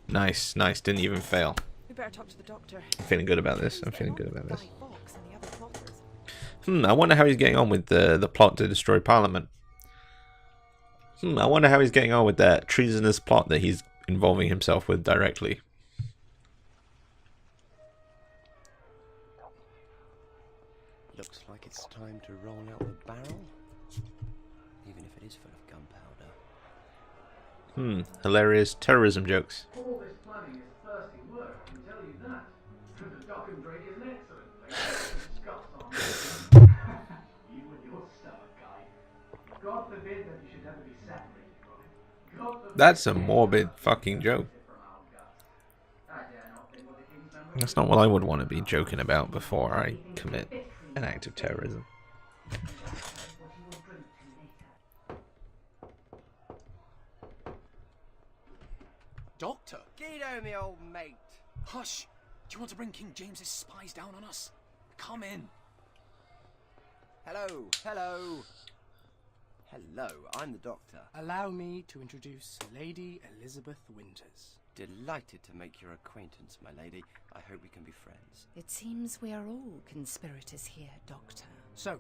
Nice, nice. Didn't even fail. We better talk to the doctor. I'm feeling good about this. I'm feeling good about this. I wonder how he's getting on with the plot to destroy Parliament. I wonder how he's getting on with that treasonous plot that he's involving himself with directly. Looks like it's time to roll out the barrel, even if it is full of gunpowder. Hilarious terrorism jokes. All this planning is thirsty work, I can tell you that. The dock and drink is an excellent place to discuss on. You and your stomach, guy. God forbid that you should ever be separated from it. God forbid. That's a morbid fucking joke. That's not what I would want to be joking about before I commit an act of terrorism. Doctor? Guido, me old mate. Hush! Do you want to bring King James's spies down on us? Come in. Hello, hello. Hello, I'm the doctor. Allow me to introduce Lady Elizabeth Winters. Delighted to make your acquaintance, my lady. I hope we can be friends. It seems we are all conspirators here, Doctor. So,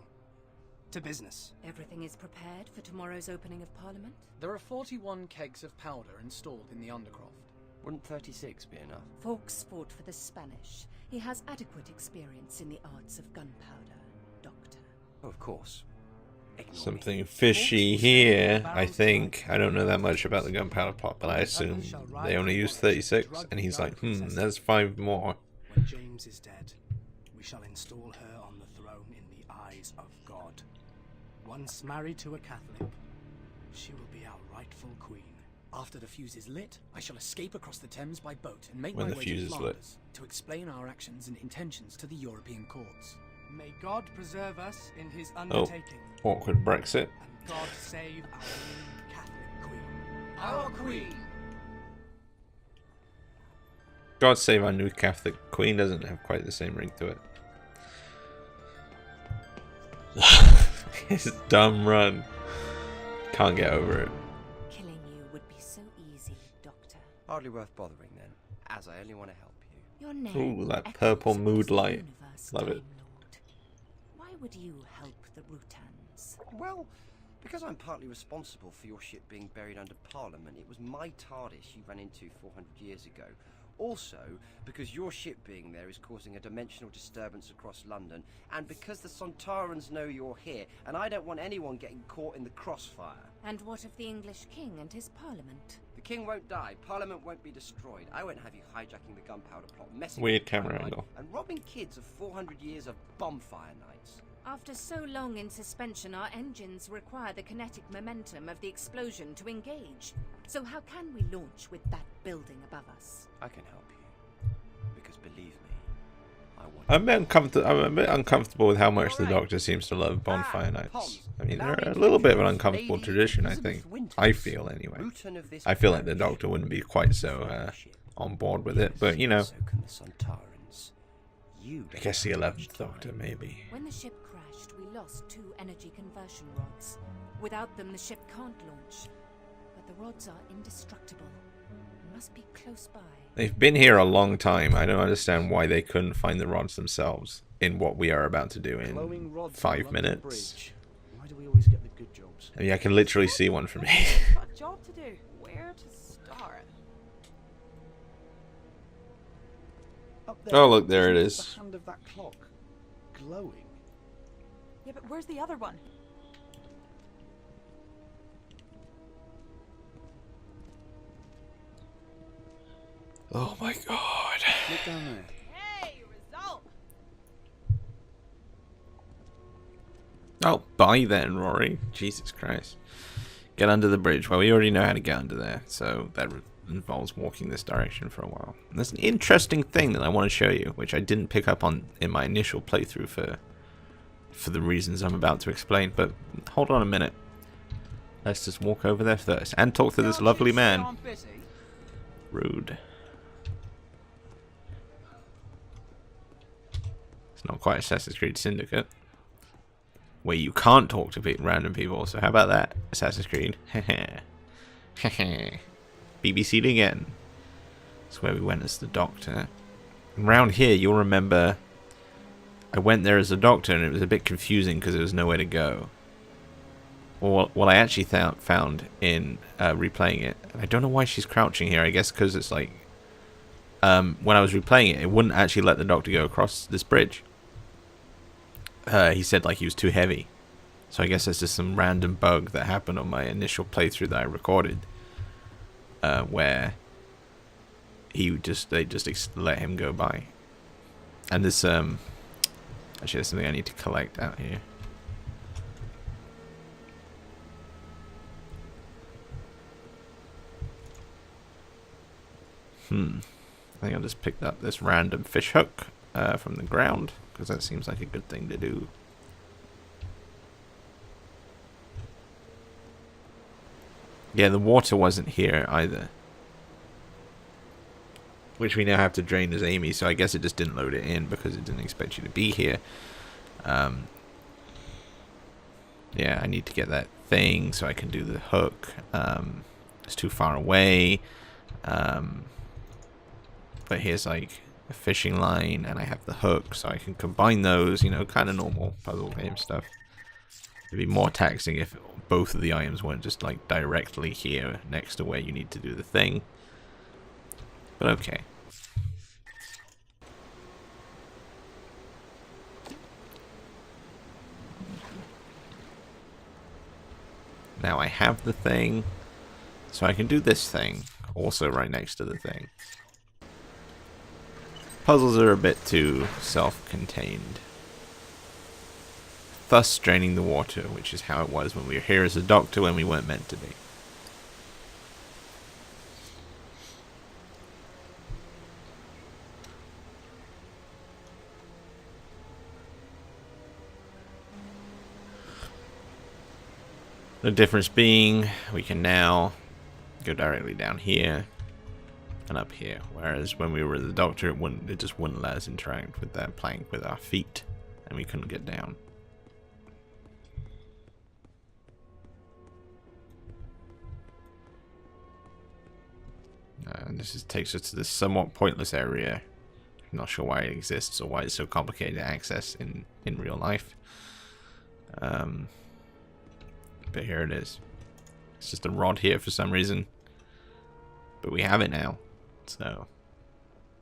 to business. Everything is prepared for tomorrow's opening of Parliament? There are 41 kegs of powder installed in the Undercroft. Wouldn't 36 be enough? Fawkes fought for the Spanish. He has adequate experience in the arts of gunpowder, Doctor. Oh, of course. Ignore Something me. fishy here, I think. I don't know that much about the gunpowder plot, but I assume they only used 36, and he's like, there's 5 more. When James is dead, we shall install her on the throne in the eyes of God. Once married to a Catholic, she will be our rightful queen. After the fuse is lit, I shall escape across the Thames by boat and make When my the way fuse to is lit. Flanders to explain our actions and intentions to the European courts. May God preserve us in his undertaking. Awkward Brexit. And God save our new Catholic queen. Our queen! God save our new Catholic queen doesn't have quite the same ring to it. His dumb run. Can't get over it. Killing you would be so easy, Doctor. Hardly worth bothering then, as I only want to help you. Your name Ooh, that echoes purple across mood the light. universe, Love it. Time Lord. Why would you help the Rutans? Well, because I'm partly responsible for your ship being buried under Parliament, it was my TARDIS you ran into 400 years ago. Also, because your ship being there is causing a dimensional disturbance across London, and because the Sontarans know you're here, and I don't want anyone getting caught in the crossfire. And what of the English king and his Parliament? The king won't die, Parliament won't be destroyed. I won't have you hijacking the gunpowder plot, messing Weird with my camera life, angle. and robbing kids of 400 years of bonfire nights. After so long in suspension, our engines require the kinetic momentum of the explosion to engage. So how can we launch with that building above us? I can help you, because believe me, I want. I'm a bit uncomfortable with how much the Doctor seems to love bonfire nights. I mean, they're a little bit of an uncomfortable tradition, I think. I feel, anyway. I feel like the Doctor wouldn't be quite so on board with it, but you know, So can the Sontarans. I guess the 11th Doctor, maybe. When the ship crashed, we lost 2 energy conversion rods. Without them, the ship can't launch. But the rods are indestructible. They must be close by. They've been here a long time. I don't understand why they couldn't find the rods themselves in what we are about to do in Glowing rods 5 on London minutes. Bridge. Why do we always get the good jobs? I mean, I can literally see one from here. Got a job to do. Where to start? Up Oh, look, there it isn't is. The hand of that clock glowing. Yeah, but where's the other one? Oh my god. Look down there. Hey, result! Oh, bye then, Rory. Jesus Christ. Get under the bridge. Well, we already know how to get under there, so that involves walking this direction for a while. And there's an interesting thing that I want to show you, which I didn't pick up on in my initial playthrough for the reasons I'm about to explain, but hold on a minute. Let's just walk over there first and talk to this lovely man. Rude. It's not quite Assassin's Creed Syndicate, where you can't talk to random people, so how about that, Assassin's Creed? BBC'd again. That's where we went as the Doctor. And around here, you'll remember I went there as a Doctor, and it was a bit confusing because there was nowhere to go. Well, what I actually found in replaying it, and I don't know why she's crouching here. I guess because it's like when I was replaying it, it wouldn't actually let the Doctor go across this bridge. He said like he was too heavy. So I guess that's just some random bug that happened on my initial playthrough that I recorded, where they just let him go by. And this actually there's something I need to collect out here. I think I just picked up this random fish hook from the ground because that seems like a good thing to do. Yeah, the water wasn't here either, which we now have to drain as Amy, so I guess it just didn't load it in because it didn't expect you to be here. Yeah, I need to get that thing so I can do the hook. It's too far away. But here's like a fishing line, and I have the hook, so I can combine those, you know, kind of normal puzzle game stuff. It'd be more taxing if both of the items weren't just like directly here next to where you need to do the thing. But okay. Now I have the thing, so I can do this thing, also right next to the thing. Puzzles are a bit too self-contained. Thus draining the water, which is how it was when we were here as a Doctor when we weren't meant to be. The difference being, we can now go directly down here and up here, whereas when we were the Doctor, it just wouldn't let us interact with that plank with our feet, and we couldn't get down. And this takes us to this somewhat pointless area. I'm not sure why it exists or why it's so complicated to access in real life. But here it is. It's just a rod here for some reason. But we have it now. So,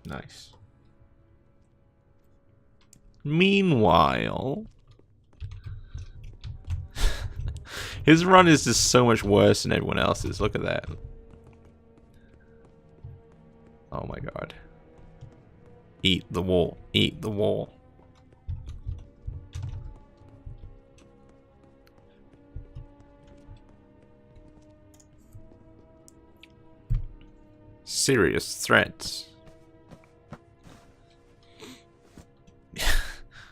nice. Meanwhile, his run is just so much worse than everyone else's. Look at that. Oh my god. Eat the wall. Eat the wall. Serious threats.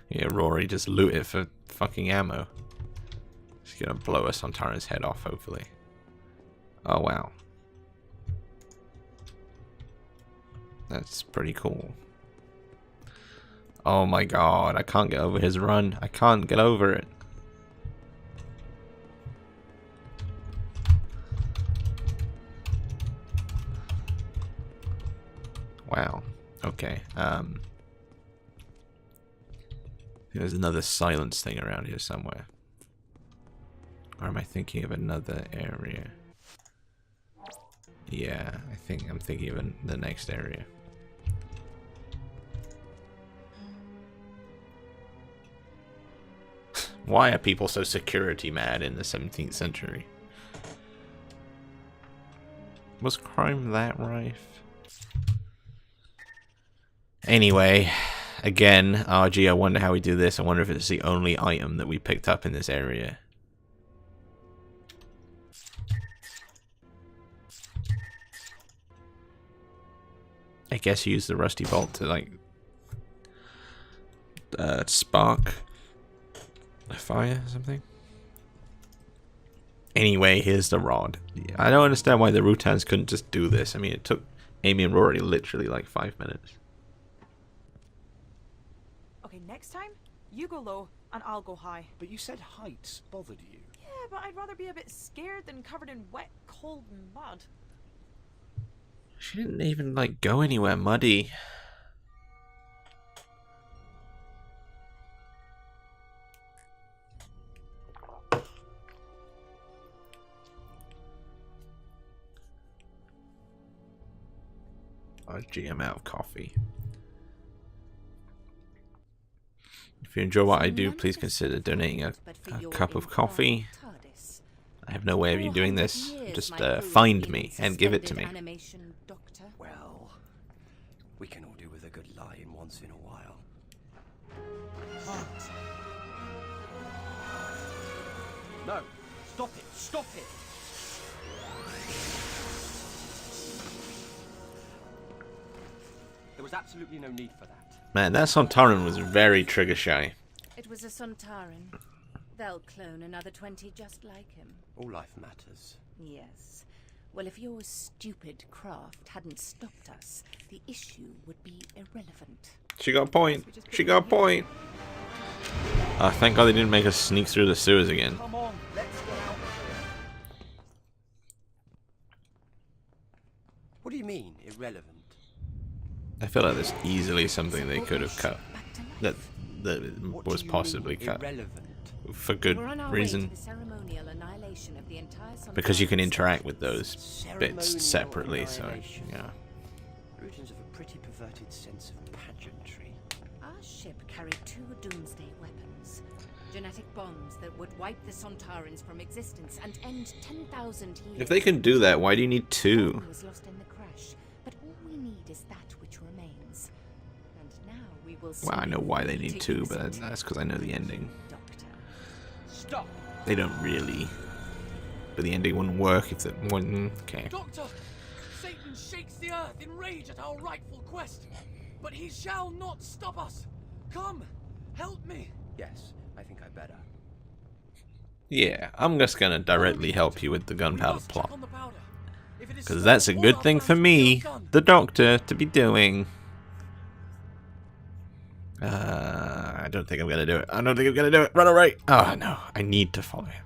Yeah, Rory, just loot it for fucking ammo. She's gonna blow us on Tara's head off, hopefully. Oh wow. That's pretty cool. Oh my god, I can't get over his run. I can't get over it. Wow. Okay. There's another silence thing around here somewhere. Or am I thinking of another area? Yeah, I'm thinking of the next area. Why are people so security mad in the 17th century? Was crime that rife? Anyway, again, RG, I wonder how we do this. I wonder if it's the only item that we picked up in this area. I guess use the rusty bolt to, like, spark a fire or something. Anyway, here's the rod. I don't understand why the Rutans couldn't just do this. I mean, it took Amy and Rory literally like 5 minutes. Okay, next time, you go low and I'll go high. But you said heights bothered you. Yeah, but I'd rather be a bit scared than covered in wet, cold mud. She didn't even, like, go anywhere muddy. A GM out of coffee. If you enjoy what I do, please consider donating a cup of coffee. I have no way of you doing this. Just find me and give it to me. Well, we can all do with a good lie-in once in a while. No! Stop it! Stop it! There was absolutely no need for that. Man, that Sontaran was very trigger shy. It was a Sontaran. They'll clone another 20 just like him. All life matters. Yes. Well, if your stupid craft hadn't stopped us, the issue would be irrelevant. She got a point. She got a point. Thank God they didn't make us sneak through the sewers again. Come on, let's get out. What do you mean, irrelevant? I feel like there's easily something they could have cut. That What was do you possibly mean, cut. irrelevant? For good We're on our reason. way to the ceremonial annihilation of the entire Because you can Sontaran interact with those Ceremonial bits separately, so annihilation. yeah. Origins of a pretty perverted sense of pageantry. Our ship carried 2 doomsday weapons. Genetic bombs that would wipe the Sontarans from existence and end 10,000 years. If they can do that, why do you need 2? One was lost in the crash, but all we need is that which remains. And now we will Well, I know why they need 2, use but it. that's because I know the ending. Doctor. Stop! They don't really. But the ending wouldn't work if it wouldn't. Okay. Doctor! Satan shakes the earth in rage at our rightful quest, but he shall not stop us. Come, help me. Yes, I think I better. Yeah, I'm just gonna directly help you with the We gunpowder must check plot. on the powder. If it is Because so, that's a all good our thing for plans will be me, undone. the Doctor, to be doing. I don't think I'm gonna do it. I don't think I'm gonna do it. Run away! Oh no, I need to follow him.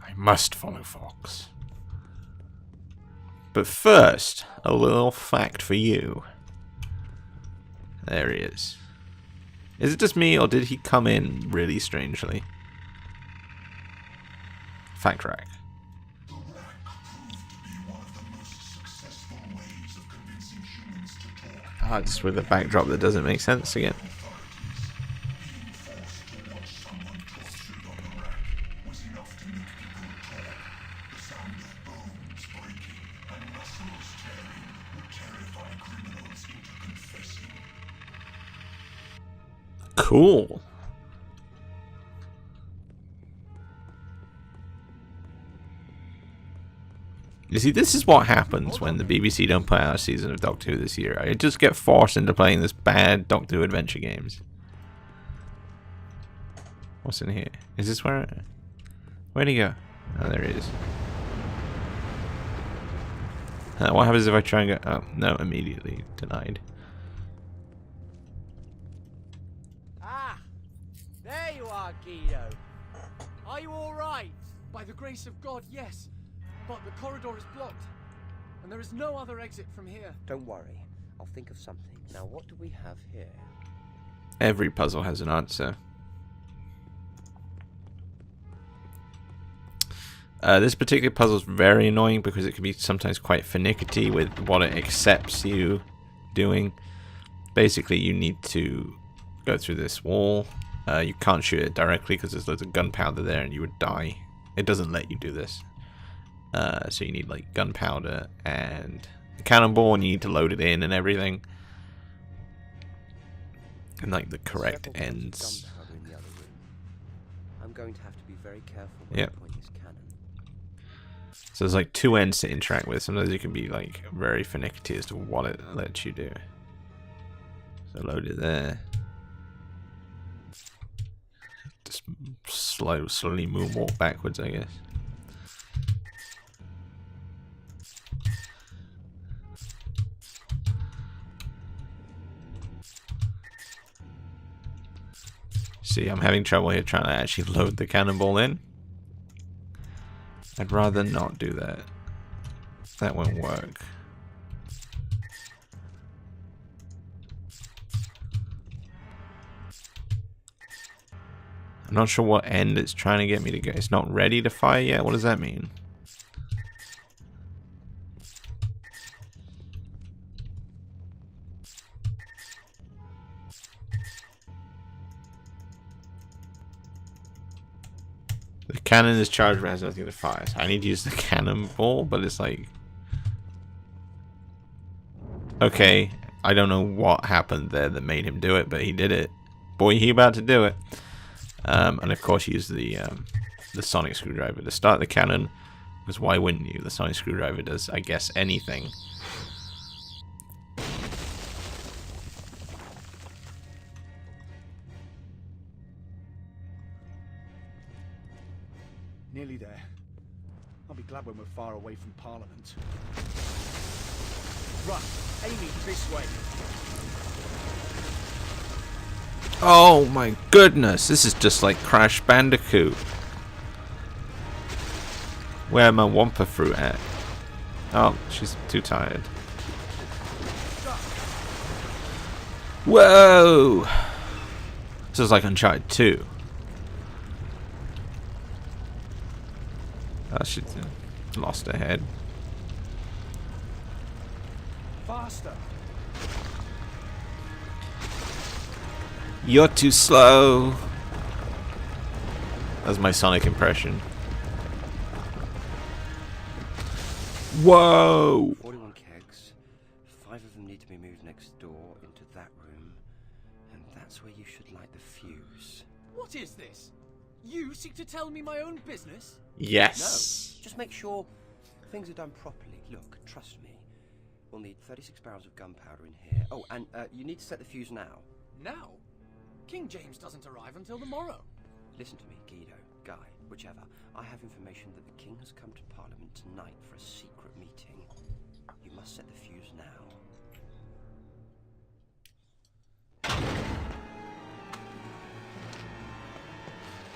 I must follow Fox. But first, a little fact for you. There he is. Is it just me, or did he come in really strangely? Fact rack. Just with a backdrop that doesn't make sense again. Cool. You see, this is what happens when the BBC don't put out a season of Doctor Who this year. I just get forced into playing this bad Doctor Who adventure games. What's in here? Is this where... Where'd he go? Oh, there he is. What happens if I try and go... Oh, no, immediately denied. Ah, there you are, Guido. Are you all right? By the grace of God, yes. But the corridor is blocked, and there is no other exit from here. Don't worry, I'll think of something. Now, what do we have here? Every puzzle has an answer. This particular puzzle is very annoying because it can be sometimes quite finicky with what it accepts you doing. Basically, you need to go through this wall. You can't shoot it directly because there's loads of gunpowder there and you would die. It doesn't let you do this. So you need like gunpowder and a cannonball, and you need to load it in and everything. And like the correct Several tons of ends. gunpowder in the other room. I'm going to have to be very careful when Yep. I point this cannon. So there's like 2 ends to interact with. Sometimes you can be like very finicky as to what it lets you do. So load it there. Just slowly moonwalk backwards, I guess. See, I'm having trouble here trying to actually load the cannonball in. I'd rather not do that. That won't work. I'm not sure what end it's trying to get me to go. It's not ready to fire yet? What does that mean? The cannon is charged but has nothing to fire. So I need to use the cannonball, but it's like... Okay, I don't know what happened there that made him do it, but he did it. Boy, he about to do it. And of course use the sonic screwdriver to start the cannon, because why wouldn't you? The sonic screwdriver does, I guess, anything. Nearly there. I'll be glad when we're far away from Parliament. Right, aiming this way. Oh my goodness, this is just like Crash Bandicoot. Where am my Wumpa fruit at? Oh, she's too tired. Whoa! This is like Uncharted 2. Oh, she lost her head. Faster. You're too slow. That's my Sonic impression. Whoa! 41 kegs. 5 of them need to be moved next door into that room. And that's where you should light the fuse. What is this? You seek to tell me my own business? Yes. No, just make sure things are done properly. Look, trust me. We'll need 36 barrels of gunpowder in here. Oh, and you need to set the fuse now. Now? King James doesn't arrive until tomorrow. Listen to me, Guido, Guy, whichever. I have information that the king has come to Parliament tonight for a secret meeting. You must set the fuse now.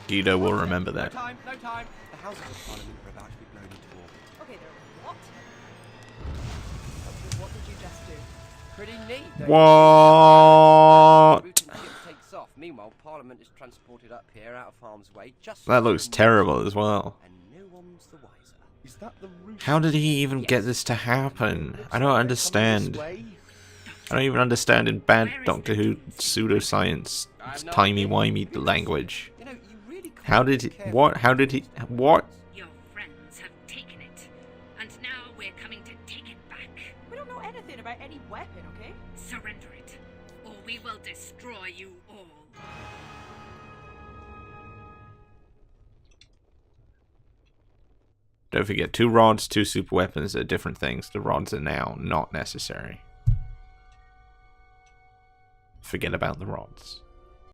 Guido will remember that. No time, no time. The Houses of Parliament are about to be blown into orbit. Okay, there. What? What did you just do? Pretty neat. don't you? What? Route and ship takes off. Meanwhile, Parliament is transported up here out of harm's way. Just That looks terrible as well. And no one's the wiser. Is that the route? How did he even get this to happen? I don't understand. I don't even understand in bad Doctor Who pseudoscience, timey-wimey language. You know, you really can't How did he... be careful. What? How did he... What? Your friends have taken it, and now we're coming to take it back. We don't know anything about any weapon, okay? Surrender it, or we will destroy you all. Don't forget, 2 rods, 2 super weapons are different things. The rods are now not necessary. Forget about the rods.